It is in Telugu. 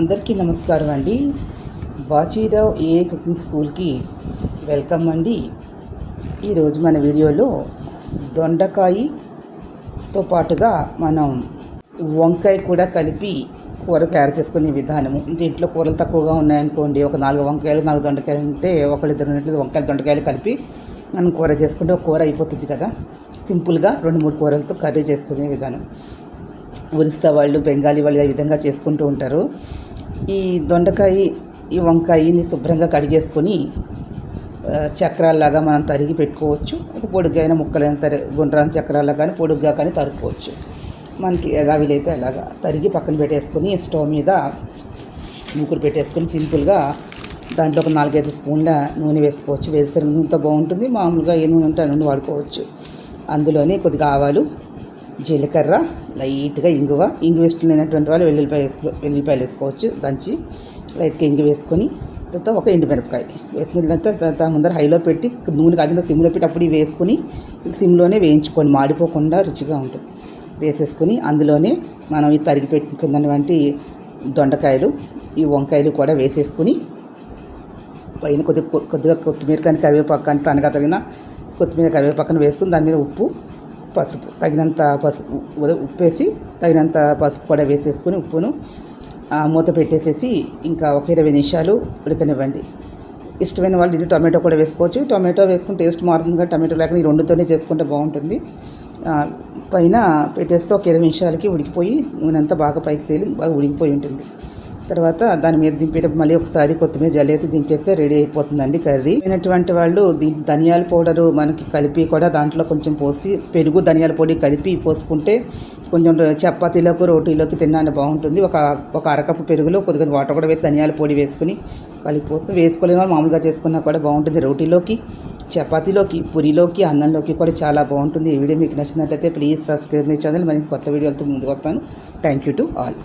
అందరికీ నమస్కారం అండి. బాచీరావు ఏఏ కుకింగ్ స్కూల్కి వెల్కమ్ అండి. ఈరోజు మన వీడియోలో దొండకాయతో పాటుగా మనం వంకాయ కూడా కలిపి కూర తయారు చేసుకునే విధానము. దీంట్లో కూరలు తక్కువగా ఉన్నాయనుకోండి, ఒక 4 వంకాయలు 4 దొండకాయలు ఉంటే ఒకళ్ళిద్దరు ఉన్నట్లు వంకాయలు దొండకాయలు కలిపి మనం కూర చేసుకుంటే ఒక కూర అయిపోతుంది కదా. సింపుల్గా 2-3 కూరలతో కర్రీ చేసుకునే విధానం. ఒరిస్సా వాళ్ళు, బెంగాలీ వాళ్ళు ఈ విధంగా చేసుకుంటూ ఉంటారు. ఈ దొండకాయ, ఈ వంకాయని శుభ్రంగా కడిగేసుకొని చక్రాల్లాగా మనం తరిగి పెట్టుకోవచ్చు. అది పొడుగైన ముక్కలైన గుండ్రాల చక్రాల్లా కానీ పొడుగ్గా కానీ తరుక్కోవచ్చు. మనకి ఎలా వీలైతే అలాగా తరిగి పక్కన పెట్టేసుకొని స్టవ్ మీద మూకుడు పెట్టేసుకొని సింపుల్గా దాంట్లో ఒక 4-5 స్పూన్ల నూనె వేసుకోవచ్చు. వేరుశనగ నూనెతో బాగుంటుంది. మామూలుగా ఏ నూనె ఉంటే ఆ నూనె వాడుకోవచ్చు. అందులోనే కొద్దిగా ఆవాలు, జీలకర్ర, లైట్గా ఇంగువ ఇష్టం లేనటువంటి వాళ్ళు వెల్లుల్లిపాయలు వేసుకోవచ్చు. దంచి లైట్గా ఇంగు వేసుకొని తర్వాత ఒక ఎండుమిరపకాయ వేసుకున్న తర్వాత ముందర హైలో పెట్టి నూనె కాకుండా సిమ్లో పెట్టి అప్పుడు వేసుకొని సిమ్లోనే వేయించుకొని మాడిపోకుండా రుచిగా ఉంటుంది. వేసేసుకొని అందులోనే మనం ఈ తరిగి పెట్టుకున్నటువంటి దొండకాయలు, ఈ వంకాయలు కూడా వేసేసుకొని పైన కొద్దిగా కొత్తిమీర కానీ కరివేపాకు కానీ తనగా తగిన కొత్తిమీర కరివేపాకుని వేసుకుని దాని మీద ఉప్పు, పసుపు తగినంత ఉప్పేసి తగినంత పసుపు కూడా వేసేసుకొని ఉప్పును మూత పెట్టేసేసి ఇంకా ఒక 20 నిమిషాలు ఉడకనివ్వండి. ఇష్టమైన వాళ్ళు ఇది టొమాటో కూడా వేసుకోవచ్చు. టొమాటో వేసుకుని టేస్ట్ మారుతుంది కానీ టొమాటో లేకుండా ఈ రెండుతోనే చేసుకుంటే బాగుంటుంది. పైన పెట్టేస్తే ఒక 20 నిమిషాలకి ఉడికిపోయి నూనె అంతా బాగా పైకి తేలి బాగా ఉడికిపోయి ఉంటుంది. తర్వాత దాని మీద దింపేటప్పుడు మళ్ళీ ఒకసారి కొత్తిమీర జల్లేసి దించేస్తే రెడీ అయిపోతుందండి కర్రీ. అయినటువంటి వాళ్ళు ధనియాల పౌడరు మనకి కలిపి కూడా దాంట్లో కొంచెం పోసి పెరుగు ధనియాల పొడి కలిపి పోసుకుంటే కొంచెం చపాతీలోకి రోటీలోకి తినడానికి బాగుంటుంది. ఒక అరకప్పు పెరుగులో కొద్దిగా వాటర్ కూడా వేసి ధనియాల పొడి వేసుకుని కలిపిపోతుంది. వేసుకోలేని వాళ్ళు మామూలుగా చేసుకున్నా కూడా బాగుంటుంది. రోటీలోకి, చపాతీలోకి, పూరీలోకి, అన్నంలోకి కూడా చాలా బాగుంటుంది. ఈ వీడియో మీకు నచ్చినట్లయితే ప్లీజ్ సబ్స్క్రైబ్ మై ఛానల్. మరి కొత్త వీడియోలతో ముందుకు వస్తాను. Thank you to all.